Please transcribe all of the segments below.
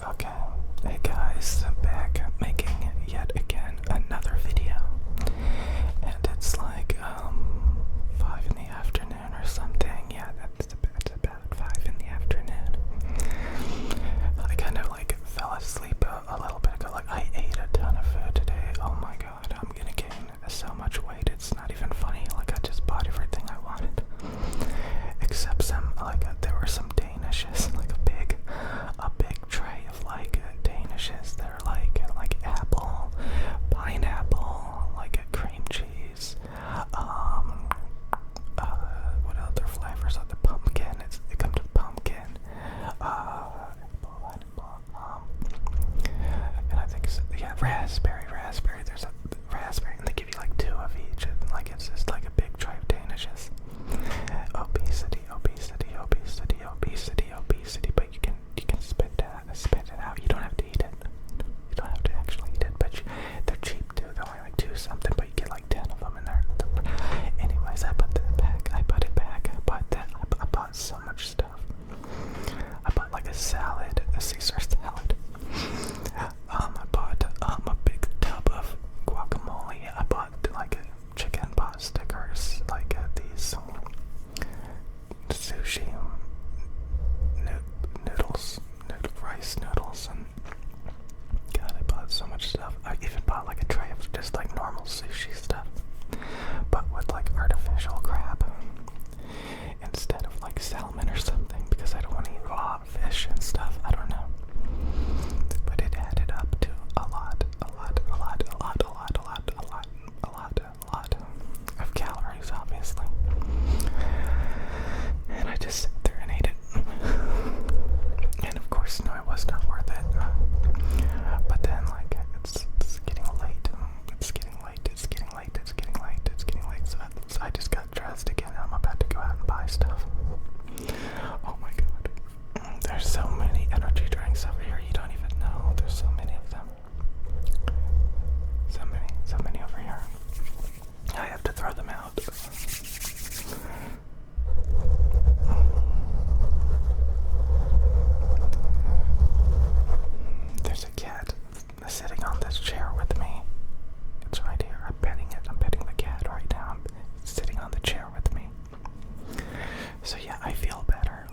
Okay, hey guys, I'm back making yet again another video, and it's like 5 in the afternoon or something. Yeah, it's about 5 in the afternoon. I kind of like fell asleep a little bit ago. Like, I ate a ton of food today. Oh my god, I'm gonna gain so much weight. It's not even funny. Like, I just bought everything I wanted, except some, like, there were some danishes, like a big tray of like danishes that are like apple, pineapple, like a cream cheese. What other flavors are the pumpkin? It comes with pumpkin. And I think yeah, raspberry. There's a raspberry, and they give you like 2 of each, and like it's just like a big tray of danishes. Obesity. But you can spit it out. You don't have to eat it. You don't have to actually eat it, but they're cheap too. They're only like 2 something, but you get like 10 of them in there. Anyways, I put that back. I bought so much stuff. I bought like a salad, a Caesar salad. I bought a big tub of guacamole. I bought like chicken pot stickers, like these sushi rice noodles, and God, I bought so much stuff. I even bought like a tray of just like normal sushi stuff, but with like artificial crab instead of like salmon or something, because I don't want to eat raw fish and stuff. I don't know, but it added up to a lot of calories, obviously. And I just sat there and ate it. And of course, no, it was not worth it. But then, like, it's getting late. So I just got dressed again, and I'm about to go out and buy stuff. Oh my god. There's so many energy drinks over here, you don't even know. There's so many of them. So many over here. I have to throw them out. There's a cat sitting on this chair with me. It's right here. I'm petting it. I'm petting the cat right now. It's sitting on the chair with me. So yeah, I feel better.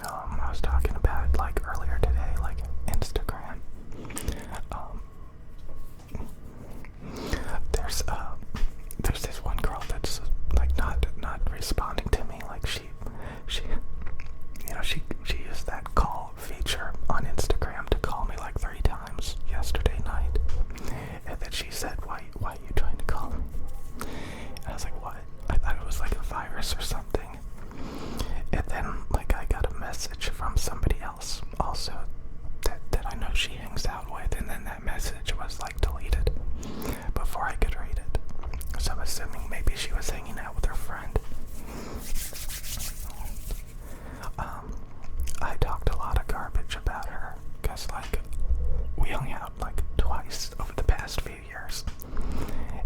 I was talking about like earlier today, like Instagram. There's this one girl that's like not responding to me. Like she used that call feature on Instagram to call me like 3 times yesterday night, and then she said, "Why are you trying to call me?" And I was like, "What?" I thought it was like a virus or something. And then like I got a message from somebody else also that I know she hangs out with, and then that message was like deleted before I could read it. So I'm assuming maybe she was hanging out with her friend. I talked a lot of garbage about her, because like we hung out like twice over the past few years,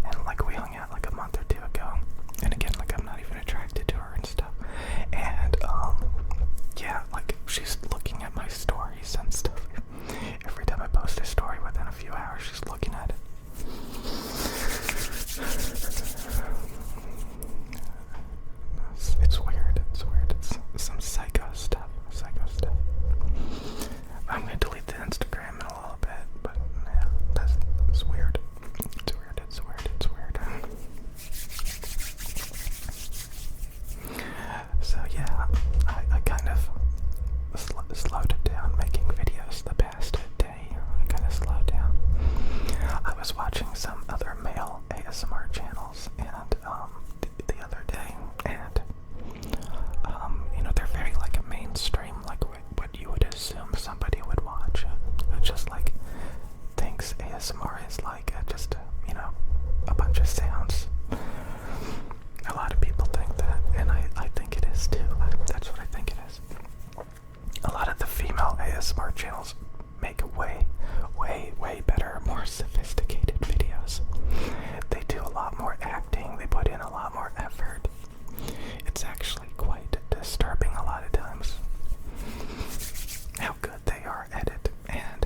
and like we hung out like a month or 2 ago, and again, like I'm not even attracted to her and stuff, and yeah, like she's looking at my stories and stuff. Every time I post a story, within a few hours she's looking at it. It's weird. It's some psycho stuff. I'm gonna delete the Instagram in a little bit, but yeah, it's weird. It's weird. So yeah, I kind of slowed it down making videos the past day. I kind of slowed down. I was watching some other male ASMR channels and the other day, and they're very like mainstream, like what you would assume somebody would watch, who just like thinks ASMR is like just a bunch of sounds. A lot of people think that, and I think it is too. That's what I think it is. A lot of the female ASMR channels make way better, more sophisticated videos. They do a lot more acting, they put in a lot more effort. It's actually quite disturbing a lot of times how good they are at it, and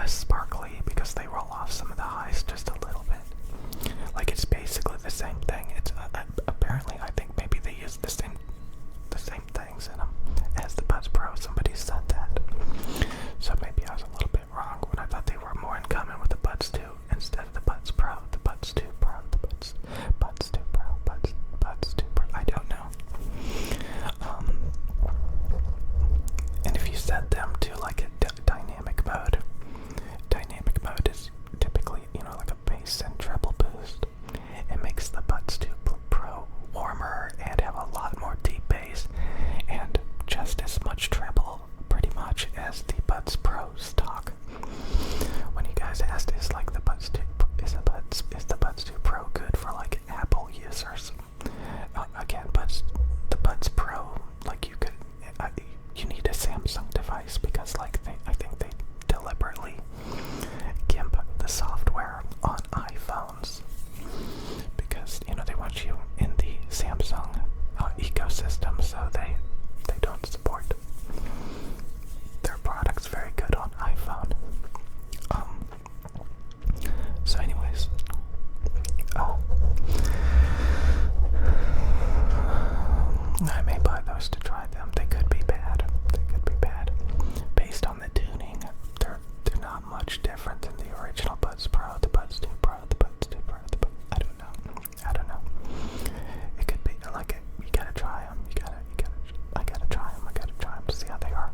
less sparkly because they roll off some of the highs just a little bit. Like it's basically the same thing. It's apparently I think maybe they use the same things in them as the Buds Pro. Somebody said that, so maybe I was a little bit wrong when I thought they were more in common with the Buds 2 instead of the Buds Pro. The Buds 2 Pro, the Buds 2 Pro, Buds 2 Pro. I don't know. And if you set them to like a dynamic mode is typically, like a bass and treble boost. It makes the Buds 2 Pro warmer and have a lot more deep bass and just as much treble pretty much as the Buds Pro stock. When you guys asked is the Buds 2 Pro good for like Apple users? Again, the Buds Pro, like you need a Samsung device because I think they deliberately gimp the software on iPhones because they want you in the Samsung ecosystem, so they don't support their products very good on iPhone. So anyways, I may buy those to try them. They could be bad. Based on the tuning, they're not much different than the original Buds Pro, the Buds 2 Pro, the Buds 2 Pro, I don't know. It could be like you gotta try them. I gotta try them to see how they are.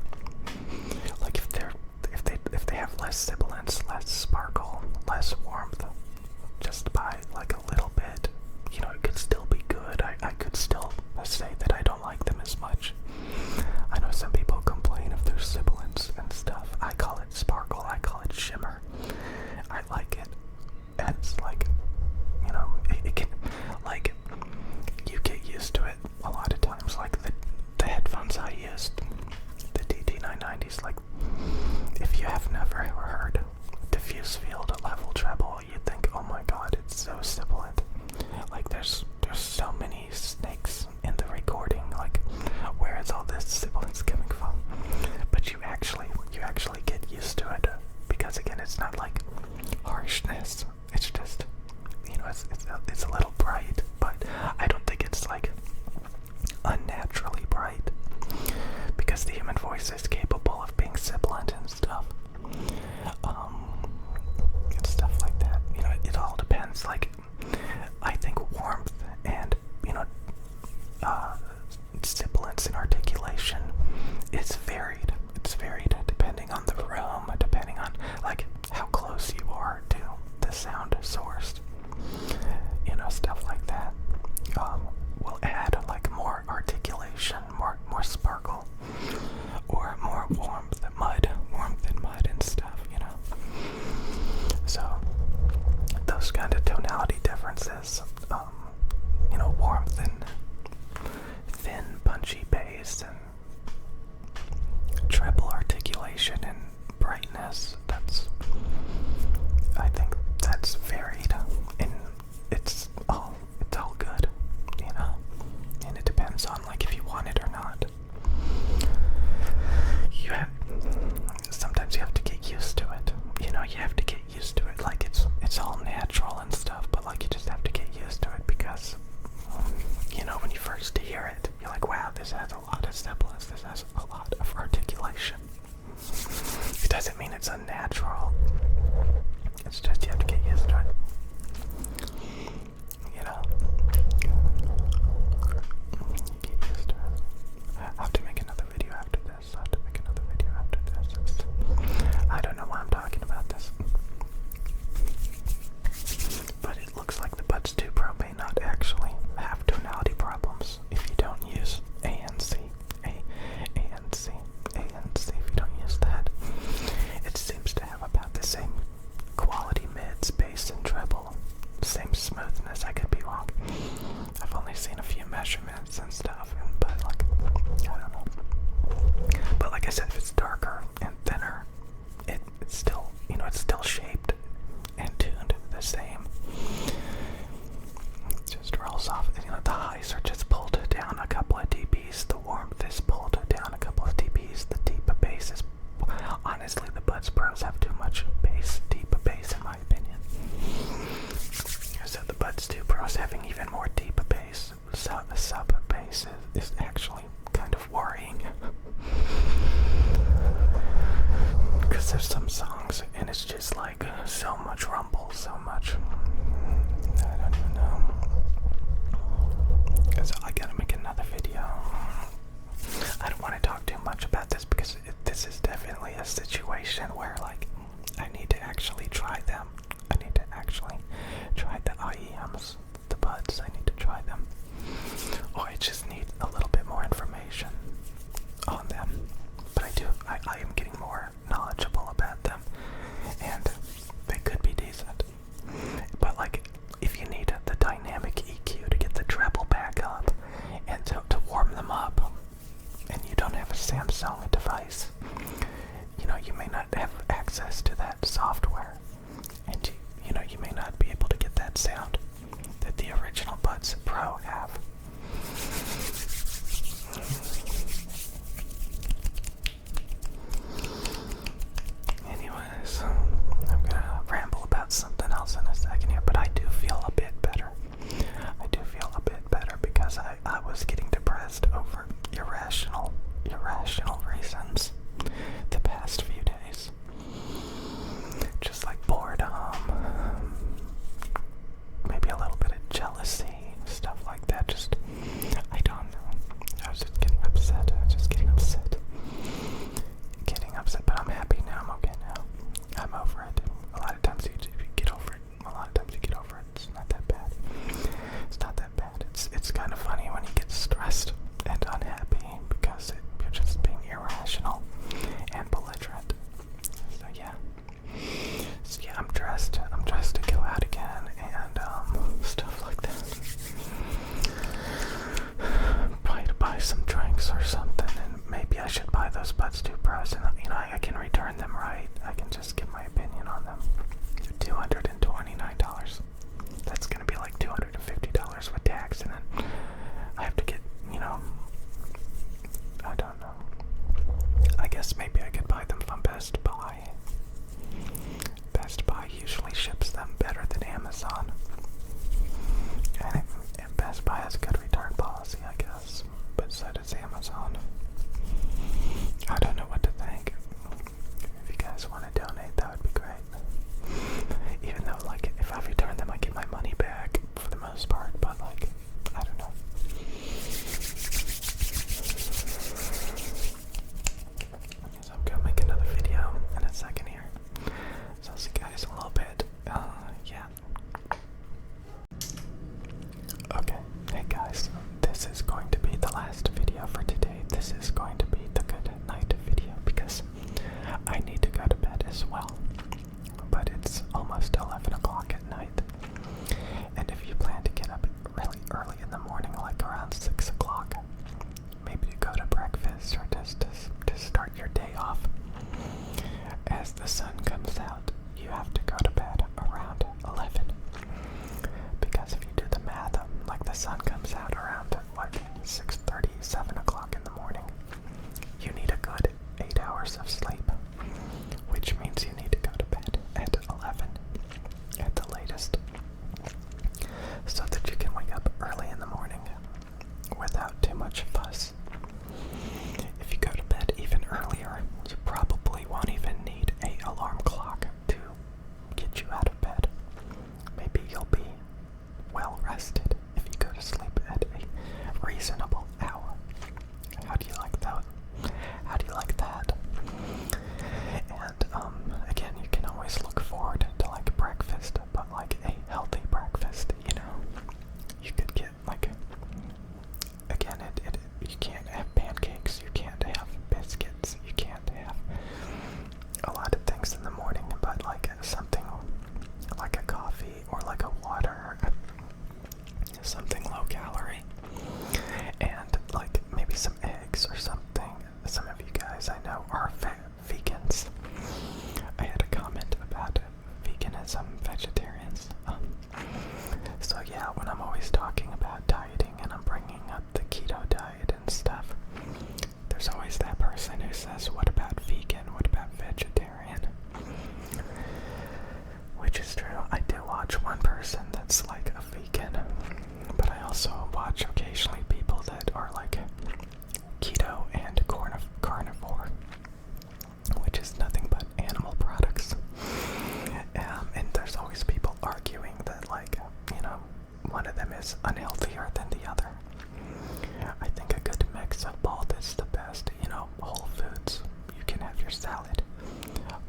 Like if they have less sibilance, less sparkle, less warmth, just by like a little bit, it could still be good. I could still say that I don't like them as much. I know some people complain of their sibilance and stuff. I call it sparkle. I call it shimmer. I like it. And it's like, it can, like, you get used to it a lot of times. Like the headphones I used, the DT990s, like, if you have never heard diffuse field level treble, you think, oh my god, it's so sibilant. Like there's so many snakes in the recording, like where is all this sibilance coming from? But you actually get used to it because again it's not like harshness, it's just it's a little bright, but I don't think it's like unnaturally bright because the human voice is capable of being sibilant and stuff. And stuff like that. It all depends. Like I think warmth and sibilance and articulation is varied. It's varied depending on the room, depending on like how close you are to the sound source. Stuff like that will add like more articulation, more sparkle, or more warmth and mud and stuff. So those kind of tonality differences, warmth and thin punchy bass and treble articulation and brightness, I think that's varied and it's all good, and it depends on like if you want it or not. Sometimes you have to get used to it, you have to get used to it, like it's all natural and stuff, but like you just have to get used to it because when you first hear it, you're like, wow, this has a lot of sibilance, this has a lot of articulation. It doesn't mean it's unnatural, it's just you have to get used to it. Get used to it. I'll have to make another video after this. I don't know why I'm talking about this. But it looks like the Buds 2 Pro may not actually have tonality problems if you don't use ANC. ANC. If you don't use that, it seems to have honestly, the Buds Pros have too much bass, deep bass in my opinion. So the Buds 2 Pros having even more deep bass, sub bass is actually kind of worrying. Because there's some songs and it's just like so much rumble, so much. I don't even know. So I gotta make another video. I don't want to talk too much about this because this is definitely a situation where like I need to actually try them. I need to actually try the IEMs, the Buds. I need to try them. Or I just need a little bit more information on them. But I am getting more knowledgeable about them, and they could be decent. But like, if you need the dynamic EQ to get the treble back up and to warm them up, and you don't have a Samsung device, you know, you may not have access to that software, and you may not be able to get that sound that the original Buds Pro have.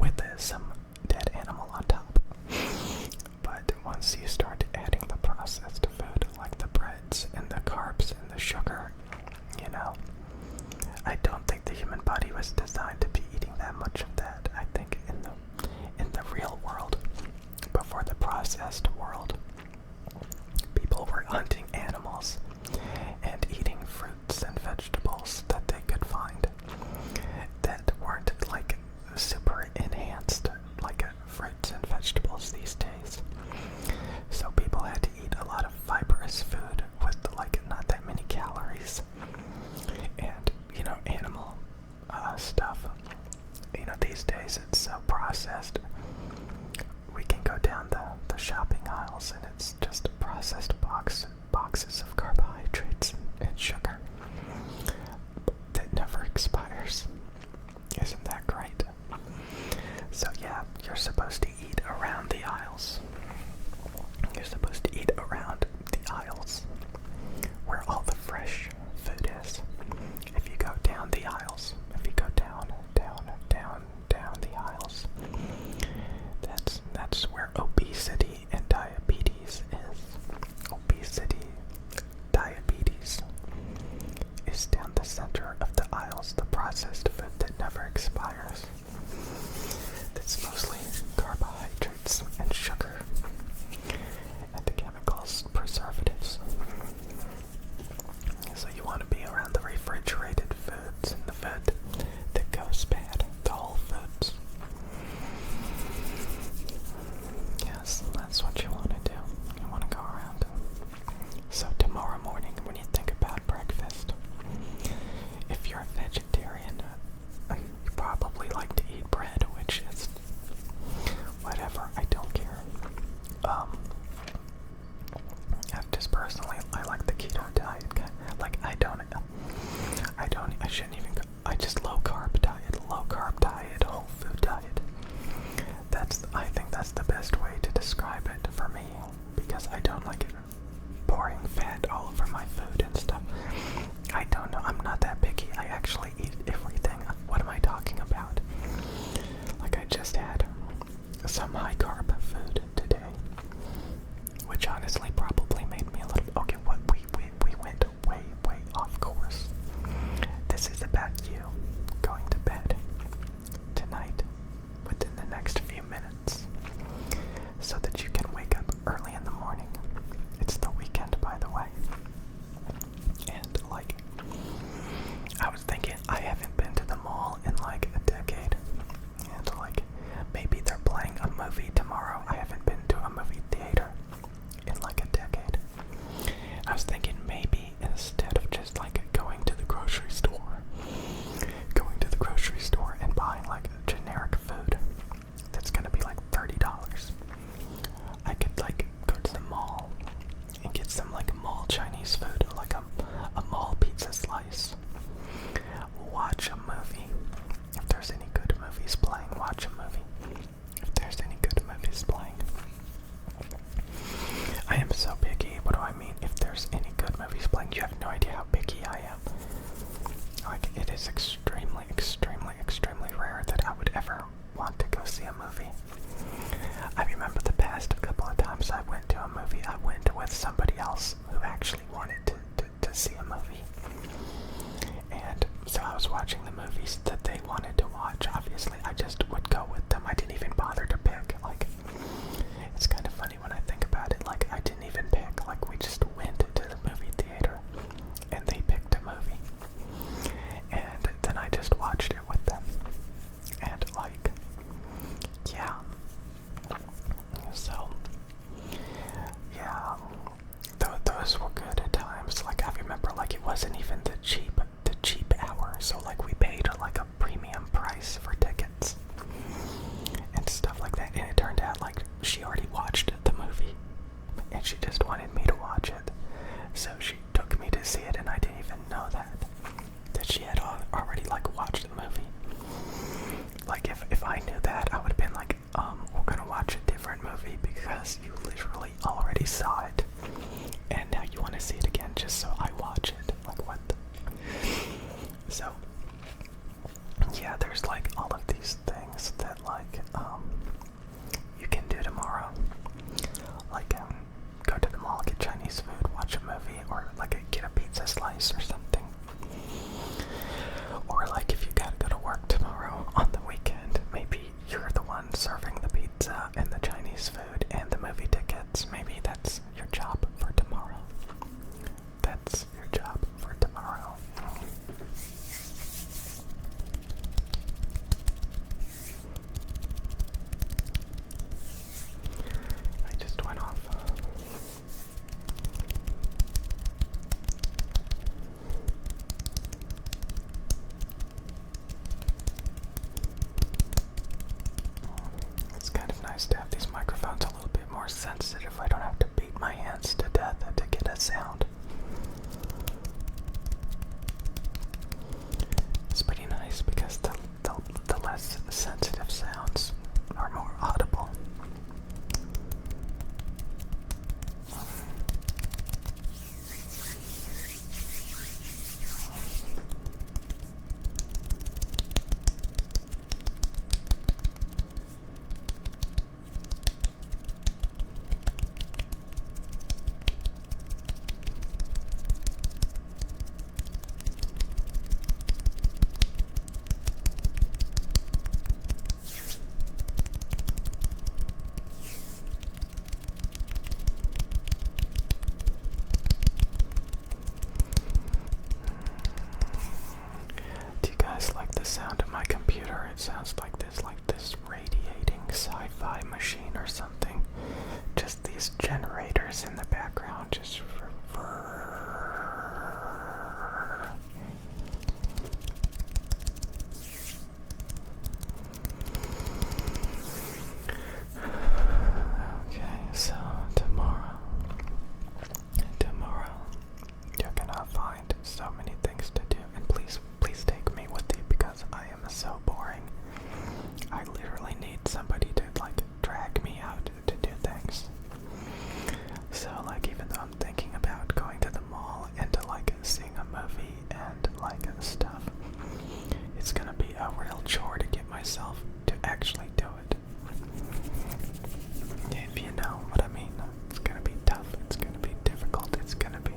with some dead animal on top. But once you start adding the processed food, like the breads and the carbs and the sugar, I don't think the human body was designed to be eating that much of that. I think in the real world, before the processed world, people were hunting animals and eating fruits and vegetables that they could find that weren't like super enhanced like fruits and vegetables these days. So people had to eat a lot of fibrous food with like not that many calories and animal stuff. These days it's so processed. We can go down the shopping aisles and it's just processed boxes of carbohydrates and sugar that never expires. Isn't that great? So yeah, you're supposed to eat around the aisles. You're supposed to eat around the aisles where all the fresh food is. If you go down the aisles, if you go down the aisles, that's where obesity and diabetes is. Obesity, diabetes is down the center of the aisles, the processed food that never expires. That's mostly carbohydrates and sugar and chemicals, preservatives. So you want to be around the refrigerated foods and the food that goes bad, the whole foods. Yes, that's what you want to do. You want to go around. So tomorrow morning when you think about breakfast, if you're a vegetarian, you probably like to eat bread, which is whatever, I don't care. I like the keto diet. Like, I shouldn't even go, I just low carb diet, whole food diet. I think that's the best way to describe it for me, because I don't like it pouring fat all over my food and stuff. I don't know, I'm not that picky. I actually eat everything. What am I talking about? Like, I just had some high carb food today, which honestly probably made me a little, okay, what, we went way off course. This is about you going to bed tonight within the next few minutes so that you can wake up early in the morning. It's the weekend, by the way. And like, I was thinking, I haven't been to the mall in like a decade, and like, maybe they're playing a movie tomorrow. I haven't been to a movie theater in like a decade. I was thinking maybe instead of just like going to the grocery store and buying like generic food that's gonna be like $30, I could like go to the mall and get some like mall Chinese food, like a mall pizza slice. Watch a movie. If there's any good movies playing, watch a movie. If there's any good movies playing. I am so picky. What do I mean? If there's any good movies playing, you have no idea how picky I am. Like, it is extremely rare that I would ever want to go see a movie. I remember the past couple of times I went to a movie, I went with somebody else who actually wanted to see a movie. And so I was watching the movies that they wanted to watch. Obviously, I just would go with them. I didn't even bother to pick. Like, it's kind of funny when I think about it. Like, I didn't even pick. Like, we just went to the movie theater and they picked a movie. And then I just watched it with them. And like, yeah. So, yeah. Those were good at times. Like, I remember, like, it wasn't even the cheap hour. So, like, we paid like a premium price for tickets and stuff like that. And it turned out like she already watched the movie and she just wanted me to watch it. So she took me to see it, and I didn't even know that she had already like watched the movie. Like, if I knew that, I would have been like, we're gonna watch a different movie because you literally already saw it and now you want to see it again just so I watch it. Like, what the? So yeah, there's like all of these things that like nice to have these microphones a little bit more sensitive. I don't have to beat my hands to death to get a sound. It's pretty nice because the less sensitive sounds are more audible. Like the sound of my computer, it sounds like this radiating sci-fi machine or something. Just these generators in the background, just okay, so tomorrow you're gonna find so many things to do, and please take me with you because I am so boring. I literally need somebody to like drag me out to do things. So like even though I'm thinking about going to the mall and to like seeing a movie and like stuff, it's gonna be a real chore to get myself to actually do it. If you know what I mean. It's gonna be tough, it's gonna be difficult, it's gonna be,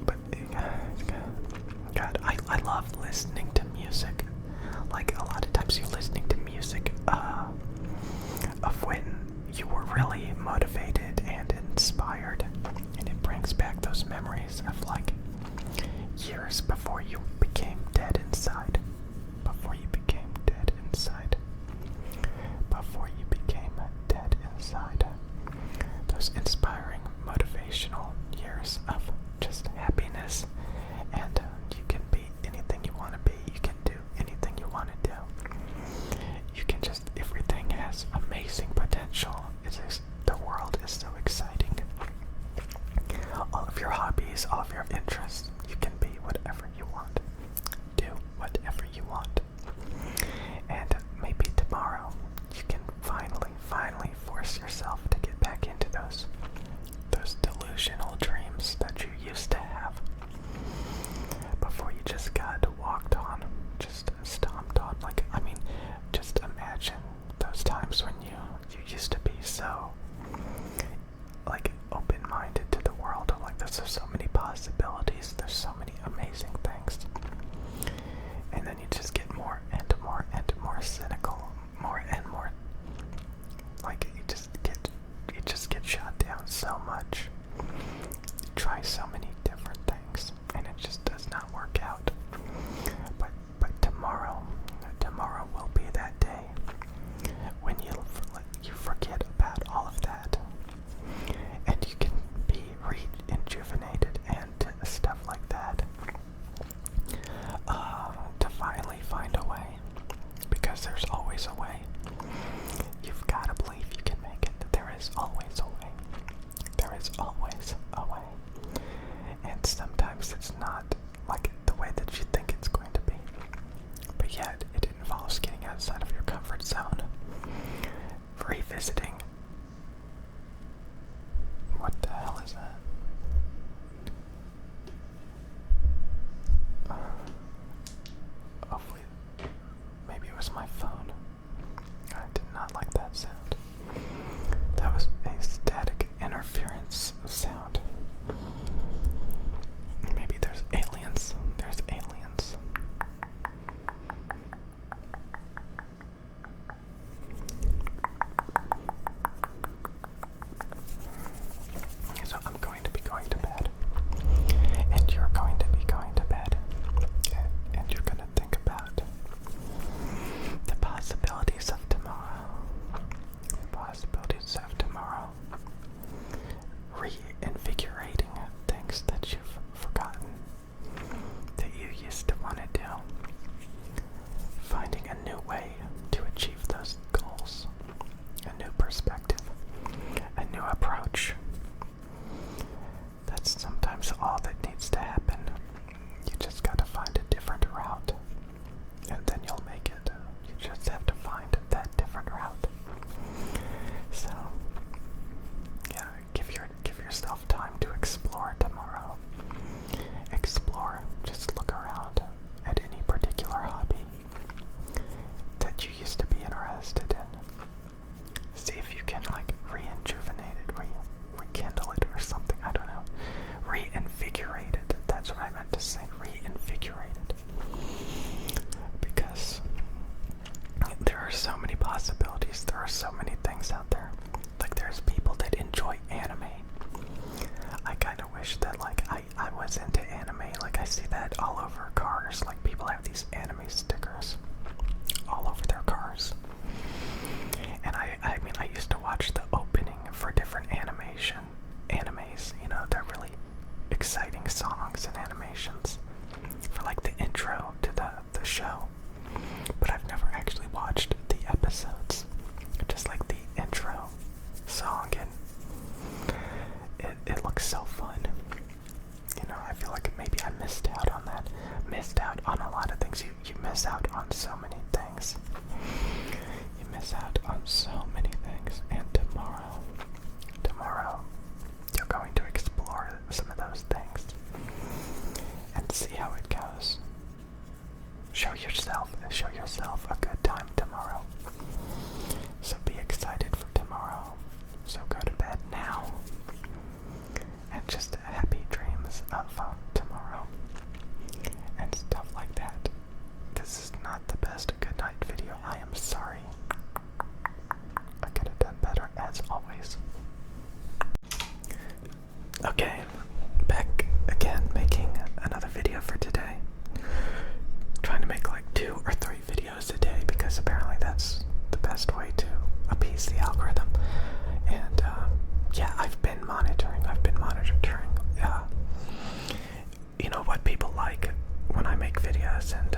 but God, I love listening to music. Like a lot of times you're listening to music of when you were really motivated and inspired, and it brings back those memories of like years before you became dead inside. Before you became dead inside. Before you became dead inside. Those inspiring, motivational years of just happiness, and you can be anything you want to be. You can do anything you want to do. You can just, everything has amazing potential. The world is so exciting. All of your hobbies, all of your interests, you can be whatever you want. Do whatever you want. And maybe tomorrow you can finally force yourself to get back into those delusional dreams that you used to have before you just got walked on, just stomped on. Like, I mean, just imagine those times when you used to be so like open-minded to the world. Like there's so many possibilities, there's so many amazing things, and then you just get more and more and more cynical, more and more like you just get shot down so much. You try so many different things and it just does not work out. But tomorrow will be that day when you forget about all of that, and you can be rejuvenated and stuff like that, to finally find a way, because there's always a way. You've got to believe you can make it. There is always a way. There is always a way. And sometimes it's not like the way that you think it's going to be. But yet, it involves getting outside of your comfort zone. Revisiting. What the hell is that? Hopefully, maybe it was my phone. I did not like that sound. That was a static interference sound. Maybe there's aliens. There's aliens. miss out on so many things. And tomorrow, you're going to explore some of those things and see how it goes. Show yourself a good time tomorrow. So be excited for tomorrow. So go to bed now. And just happy dreams of tomorrow. And stuff like that. This is not the best good night video. I am sorry. I could have done better as always. Okay, back again making another video for today. Trying to make like 2 or 3 videos a day because apparently that's the best way to appease the algorithm. And yeah, I've been monitoring you know, what people like when I make videos, and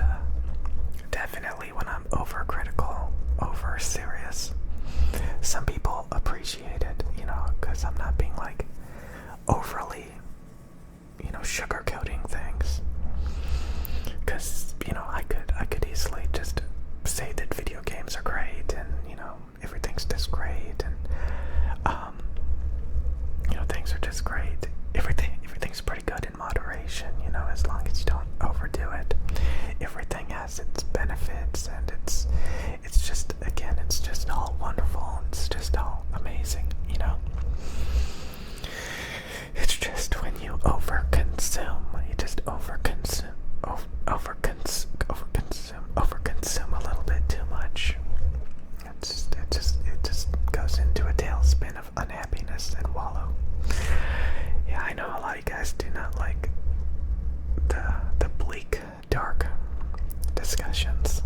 definitely when I'm overcritical, over serious. Some people appreciate it, you know, because I'm not being like overly, you know, sugarcoating things. Because, you know, I could easily just say that video games are great, and, you know, everything's just great, and you know, things are just great. Everything's pretty good in moderation, you know, as long as you don't overdo it. Everything has its benefits, and it's just, again, it's just all wonderful. It's just all amazing, you know. It's just when you overconsume, you just overconsume a little bit too much. It just goes into a tailspin of unhappiness and wallow. Yeah, I know a lot of you guys do not like the bleak, dark discussions,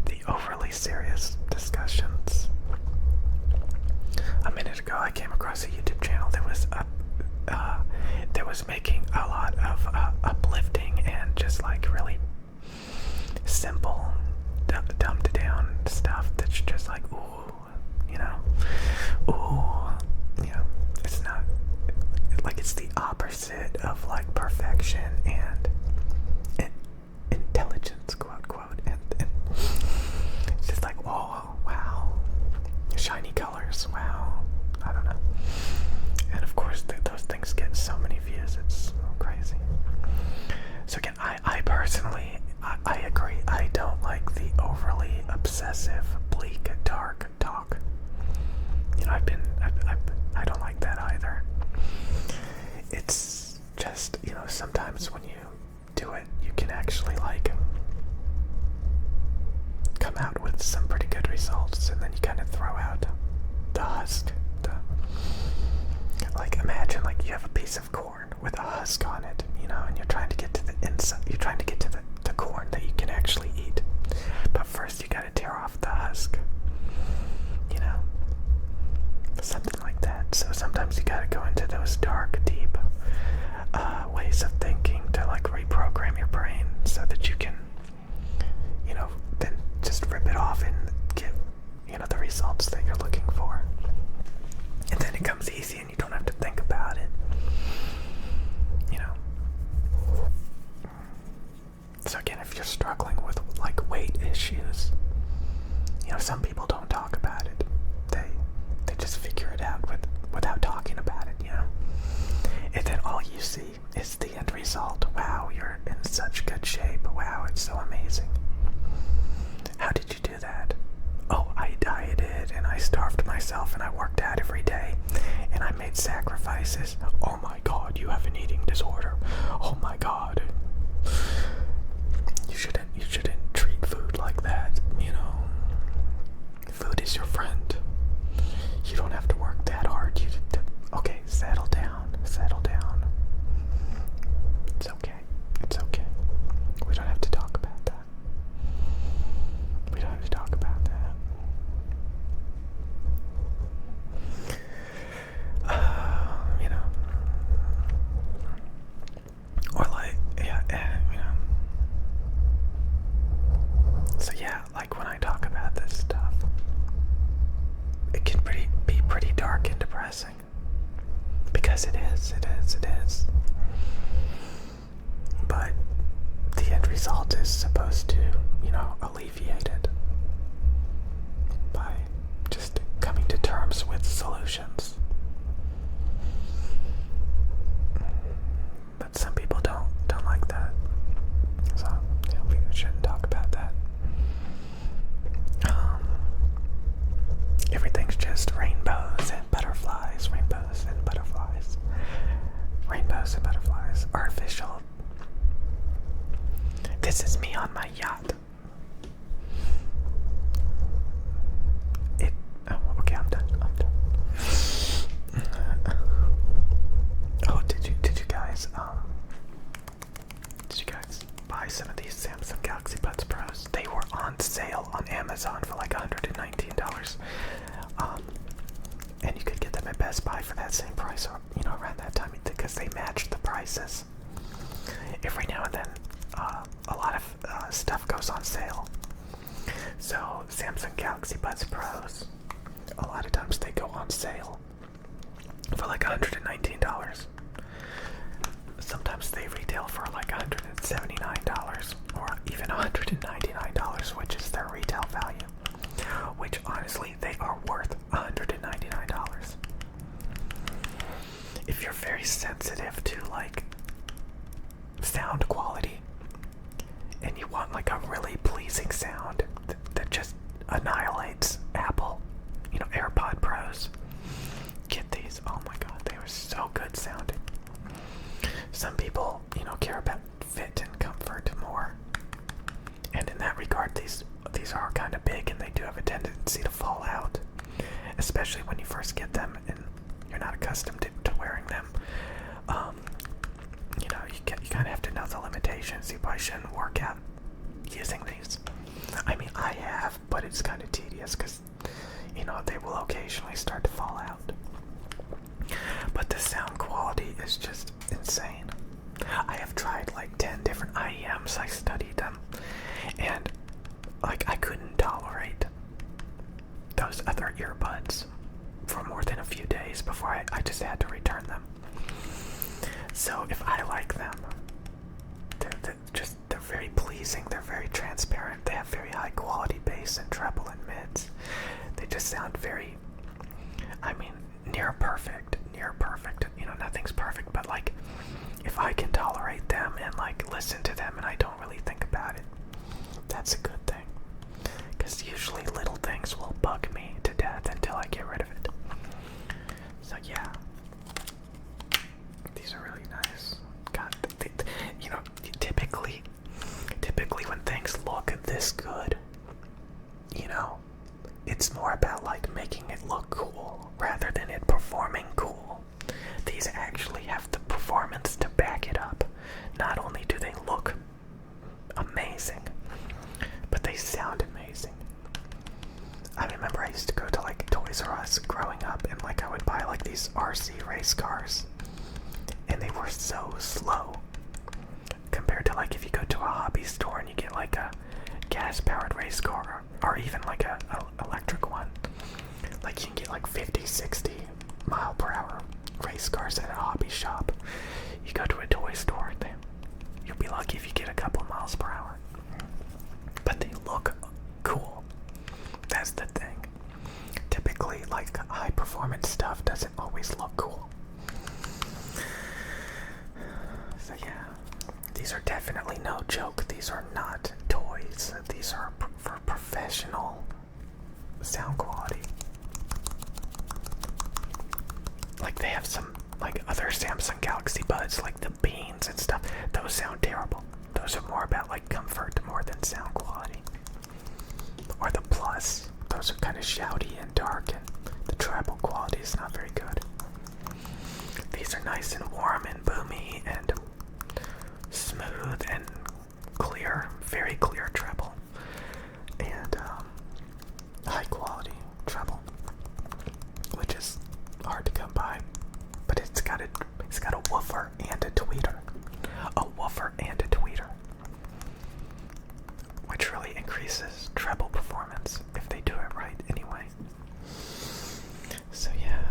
the overly serious discussions. A minute ago, I came across a YouTube channel that was making a lot of uplifting and just like really simple, dumbed down stuff that's just like, ooh, you know, it's not, like, it's the opposite of like perfection and intelligence, quote, and it's just like, oh, wow, shiny colors, wow, I don't know. And of course, those things get so many views, it's crazy. So again, I personally, I agree, I don't like the overly obsessive, bleak, dark talk. You know, I don't like that either. It's just, you know, sometimes when you do it, you can actually like come out with some pretty good results, and then you kind of throw out the husk. Like, imagine like you have a piece of corn with a husk on it, you know, and you're trying to get to the inside, you're trying to get to the corn that you can actually eat. But first you gotta tear off the husk, you know, something like that. So sometimes you gotta go into those dark, deep ways of thinking to like reprogram your brain so that you can, you know, then just rip it off and get, you know, the results that you're looking for. And then it comes easy and you don't have to think about it, you know. So again, if you're struggling with like weight issues, you know, some people don't talk about it. They just figure it out without talking about it, you know. And then all you see is the end result. Wow, you're in such good shape. Wow, it's so amazing. How did you do that? Oh, I dieted and I starved myself and I worked out every day and I made sacrifices. Oh my God, you have an eating disorder. Oh my God. You shouldn't treat food like that, you know. Food is your friend. You don't have to work that hard. Okay, settle down. It's okay. We don't have to talk about that. You know. Or like, yeah, you know. So yeah, like when I talk about this stuff, it can be pretty dark and depressing. Because it is. But the end result is supposed to, you know, alleviate it. comes with solutions. But some people don't like that. So yeah, we shouldn't talk about that. Everything's just rainbows and butterflies, rainbows and butterflies, rainbows and butterflies. Artificial. This is me on my yacht. Okay, I'm done. Oh, did you guys buy some of these Samsung Galaxy Buds Pros? They were on sale on Amazon for like $119. And you could get them at Best Buy for that same price, or around that time, because they matched the prices. Every now and then, a lot of stuff goes on sale. So Samsung Galaxy Buds Pros, a lot of times they go on sale for like $119. Sometimes they retail for like $179 or even $199, which is their retail value. Which honestly, they are worth $199. If you're very sensitive to like sound quality and you want like a really pleasing sound that just annihilates Apple, AirPod Pros, get these. Oh my god, they are so good sounding. Some people, care about fit and comfort more. And in that regard, these are kind of big and they do have a tendency to fall out. Especially when you first get them and you're not accustomed to wearing them. You kind of have to know the limitations. You probably shouldn't work out using these. I mean, I have, but it's kind of tedious because, they will occasionally start to fall out. But the sound quality is just insane. I have tried like 10 different IEMs. I studied them, and like I couldn't tolerate those other earbuds for more than a few days before I just had to return them. So if I like them, they're very pleasing, they're very transparent, they have very high quality bass and treble and mids. They just sound very, near perfect. Nothing's perfect, but like if I can tolerate them and like listen to them and I don't really think about it, that's a good thing. Because usually little things will bug me to death until I get rid of it. So yeah, these are really nice. God, typically when things look this good, it's more about like making it look cool rather than it performing cool. These actually have the performance to back it up. Not only do they look amazing, but they sound amazing. I remember I used to go to like Toys R Us growing up, and like I would buy like these RC race cars, and they were so slow compared to like if you go to a hobby store and you get like a gas-powered race car, or even like a electric one. Like you can get like 50, 60 mile per hour race cars at a hobby shop. You go to a toy store, you'll be lucky if you get a couple miles per hour. But they look cool. That's the thing. Typically, like high performance stuff doesn't always look cool. So yeah, these are definitely no joke. These are not toys. These are for professional sound quality. Like they have some like other Samsung Galaxy Buds, like the Beans and stuff. Those sound terrible. Those are more about like comfort more than sound quality. Or the Plus. Those are kind of shouty and dark, and the treble quality is not very good. These are nice and warm and boomy and smooth and clear, very clear treble, and high quality treble, which is hard to come by. But it's got a woofer and a tweeter, which really increases treble performance if they do it right. Anyway, so yeah,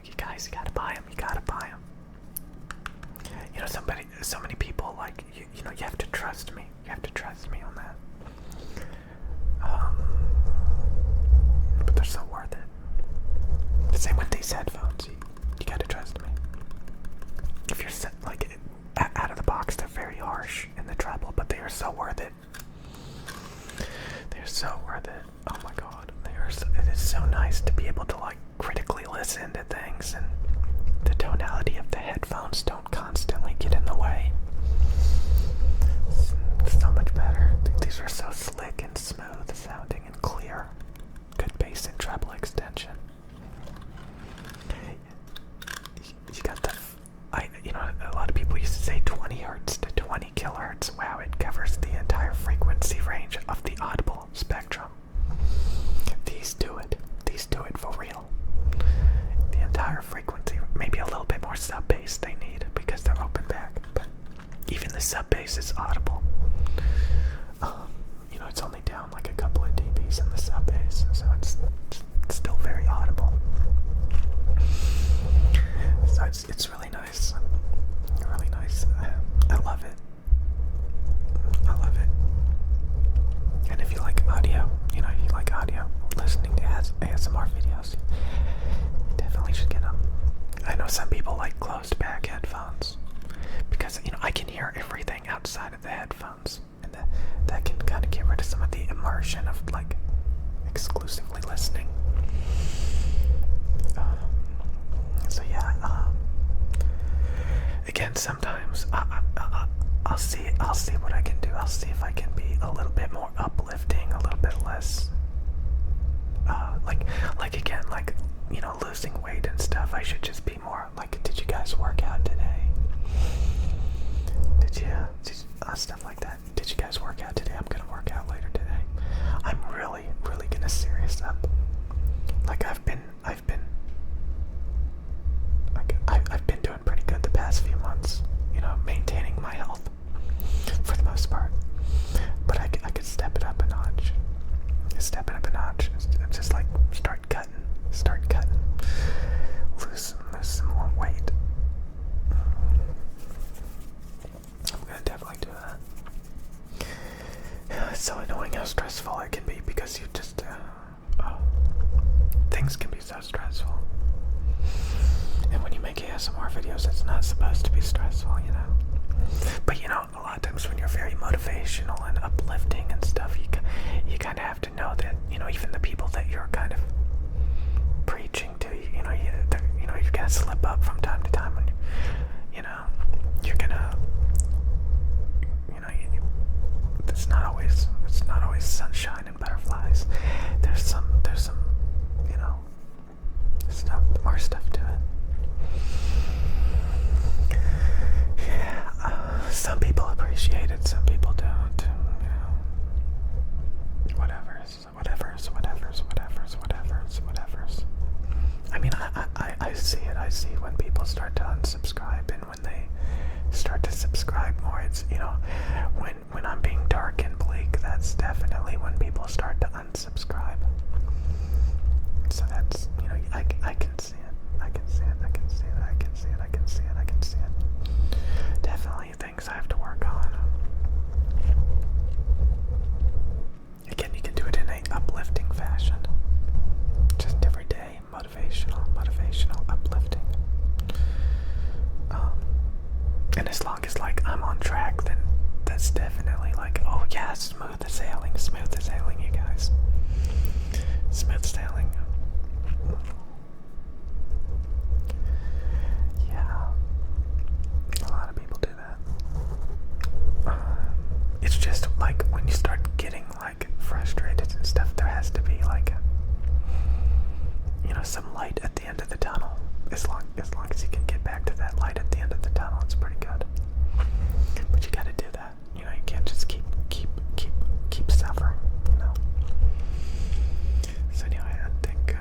you guys gotta buy them. You gotta buy them. So many people like you have to trust me. You have to trust me on so nice to be able to like critically listen to things, and the tonality of the headphones don't constantly get in the way. It's so much better. These are so slick and smooth sounding and clear. Good bass and treble extension. You got the, a lot of people used to say 20 hertz to 20 kilohertz. Wow, it covers the entire frequency range of the audible spectrum. These do it. These do it for real. The entire frequency, maybe a little bit more sub bass they need because they're open back, but even the sub bass is audible. It's only down like a couple of dBs in the sub bass, so it's still very audible. So it's really nice. Really nice. I love it. I love it. And if you like audio, listening to ASMR videos, you definitely should get them. I know some people like closed back headphones because I can hear everything outside of the headphones, and that can kind of get rid of some of the immersion of like exclusively listening. So yeah. Again, sometimes I'll see what I can do. I'll see if I can be a little bit more uplifting, a little bit less losing weight and stuff. I should just be more like, did you guys work out today? Did you stuff like that. Did you guys work out today? I'm gonna work out later today. I'm really gonna serious up. Like I've been doing pretty good the past few months, maintaining my health for the most part. But I could step it up a notch. Just like start cutting. Lose some more weight. I'm gonna definitely do that. It's so annoying how stressful it can be because you just things can be so stressful. And when you make ASMR videos, it's not supposed to be stressful, But a lot of times when you're very motivational and uplifting and stuff, you kind of have to know that even the people that you're kind of preaching to, you're gonna slip up from time to time, and you're gonna, it's not always sunshine and butterflies. There's some more stuff to it. Yeah, some people appreciate it, some people don't. Whatever's. I mean, I see it. I see when people start to unsubscribe, and when they start to subscribe more, it's when I'm being dark and bleak, that's definitely when people start to unsubscribe. So that's I can see it. Definitely things I have to work on. Again, you can do it in an uplifting fashion. Just every day, motivational, uplifting. And as long as I'm on track, then that's definitely oh yeah, smooth sailing, you guys. Smooth sailing. Yeah, a lot of people do that. It's just when you start getting frustrated and stuff, there has to be some light at the end of the tunnel. As long as you can get back to that light at the end of the tunnel, it's pretty good. But you got to do that. You can't just keep suffering. So anyway, I think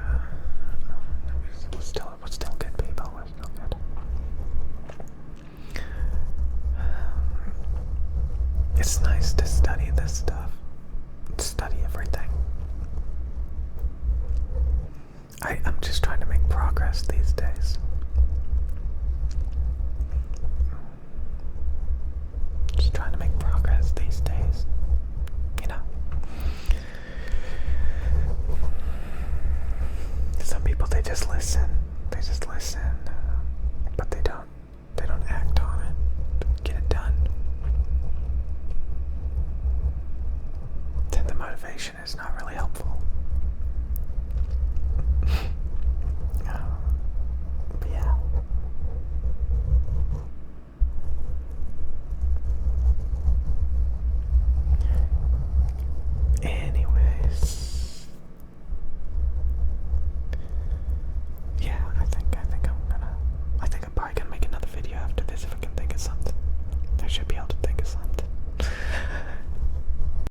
we're still good, people. We're still good. It's nice to study this stuff. Study everything. I'm just trying to make progress these days. Just trying to make progress these days. Some people, they just listen.